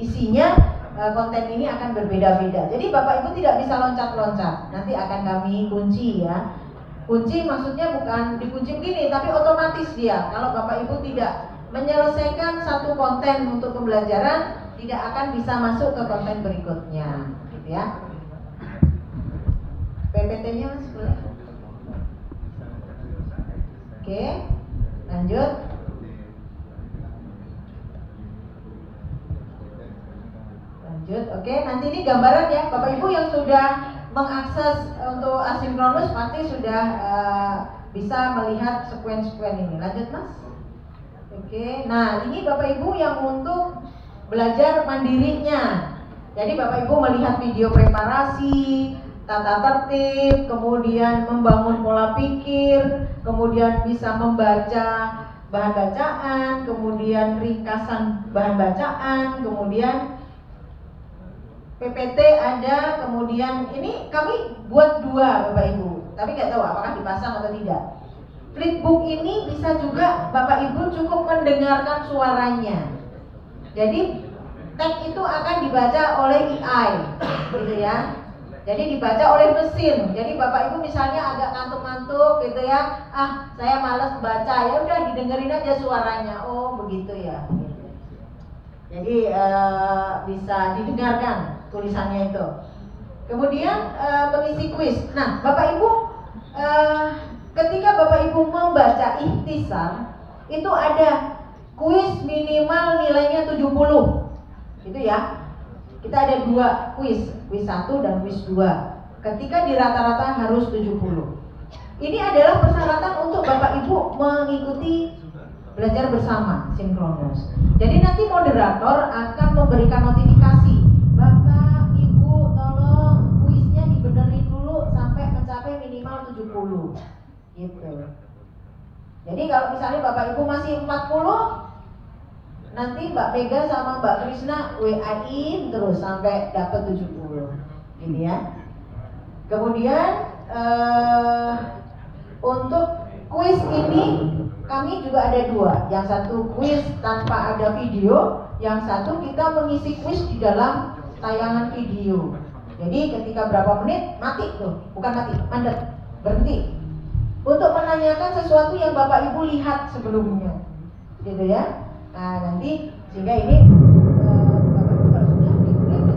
isinya konten ini akan berbeda-beda. Jadi Bapak Ibu tidak bisa loncat-loncat. Nanti akan kami kunci ya. Kunci maksudnya bukan dikunci begini, tapi otomatis dia. Kalau Bapak Ibu tidak menyelesaikan satu konten untuk pembelajaran, tidak akan bisa masuk ke konten berikutnya, gitu ya. PPT-nya Mas boleh? Oke, lanjut. Oke, nanti ini gambaran ya, Bapak Ibu yang sudah mengakses untuk asinkronus pasti sudah bisa melihat sekuen-sekuen ini. Lanjut Mas. Oke, nah ini Bapak Ibu yang untuk belajar mandirinya. Jadi Bapak Ibu melihat video preparasi, tata tertib, kemudian membangun pola pikir, kemudian bisa membaca bahan bacaan, kemudian ringkasan bahan bacaan, kemudian PPT ada, kemudian ini kami buat 2 Bapak Ibu, tapi nggak tahu apakah dipasang atau tidak. Flipbook ini bisa juga Bapak Ibu cukup mendengarkan suaranya. Jadi teks itu akan dibaca oleh AI, gitu ya. Jadi dibaca oleh mesin. Jadi Bapak Ibu misalnya agak ngantuk-ngantuk, gitu ya. Saya malas baca, ya udah didengerin aja suaranya. Oh begitu ya. Jadi bisa didengarkan tulisannya itu. Kemudian mengisi kuis. Nah, Bapak Ibu ketika Bapak Ibu membaca ikhtisar itu ada kuis minimal nilainya 70. Gitu ya. Kita ada 2 kuis 1 dan kuis 2. Ketika di rata-rata harus 70. Ini adalah persyaratan untuk Bapak Ibu mengikuti belajar bersama sinkronus. Jadi nanti moderator akan memberikan notifikasi, Bapak Ibu tolong kuisnya dibenerin dulu sampai mencapai minimal 70 gitu. Jadi kalau misalnya Bapak Ibu masih 40, nanti Mbak Mega sama Mbak Krisna WA-in terus sampai dapat 70 ini ya. Kemudian untuk kuis ini kami juga ada 2. Yang satu kuis tanpa ada video, yang satu kita mengisi kuis di dalam tayangan video. Jadi ketika berapa menit mati tuh, bukan mati, mandat, berhenti. Untuk menanyakan sesuatu yang Bapak Ibu lihat sebelumnya, gitu ya. Nah nanti sehingga ini Bapak Ibu kalau sudah diklik gitu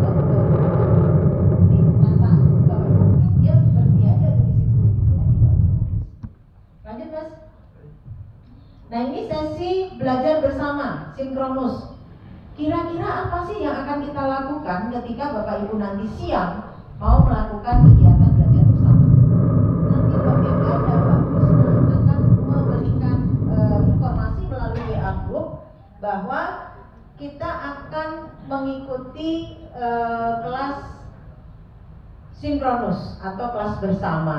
jadi tanpa Bapak Ibu klik dia berhenti aja di situ, gitu ya. Lanjut Mas. Nah ini sesi belajar bersama sinkronus. Kira-kira apa sih yang akan kita lakukan ketika Bapak Ibu nanti siang mau melakukan kegiatan belajar bersama? Nanti Mbak Mega dan Mbak Krisna akan memberikan informasi melalui WA group bahwa kita akan mengikuti kelas sinkronus atau kelas bersama.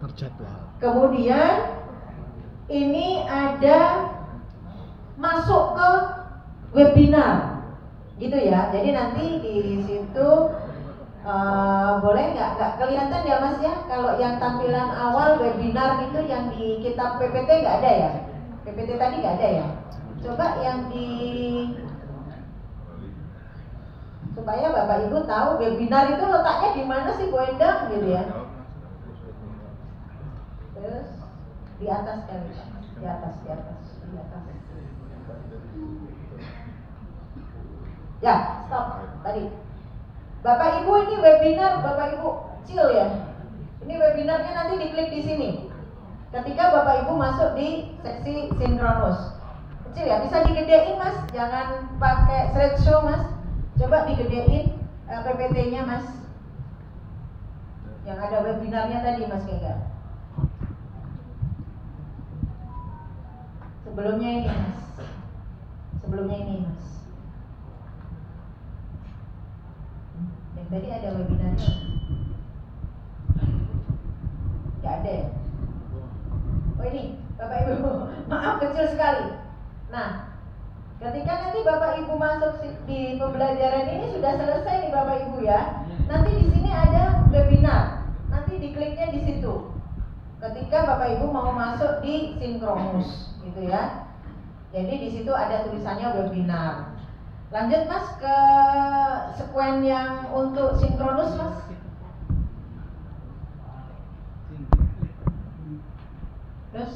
Terjadwal. Kemudian ini ada masuk ke webinar, gitu ya. Jadi nanti di situ boleh nggak kelihatan ya Mas ya? Kalau yang tampilan awal webinar itu yang di kitab PPT nggak ada ya? PPT tadi nggak ada ya? Coba yang di supaya Bapak Ibu tahu webinar itu letaknya di mana sih Bu Endang gitu ya? Terus di atas kali, di atas. Ya, stop tadi. Bapak Ibu ini webinar, Bapak Ibu chill ya. Ini webinarnya nanti diklik di sini. Ketika Bapak Ibu masuk di seksi sinkronus. Kecil ya, bisa digedein Mas, jangan pakai slideshow Mas. Coba digedein PPT-nya Mas. Yang ada webinarnya tadi Mas Mega. Sebelumnya ini Mas. Sebelumnya ini Mas. Yang tadi ada webinarnya. Gak ada ya? Oh ini, Bapak Ibu. Maaf kecil sekali. Nah, ketika nanti Bapak Ibu masuk di pembelajaran ini sudah selesai nih Bapak Ibu ya. Nanti di sini ada webinar. Nanti dikliknya di situ. Ketika Bapak Ibu mau masuk di sinkronus, gitu ya. Jadi di situ ada tulisannya webinar. Lanjut Mas ke sekuen yang untuk sinkronus Mas. Terus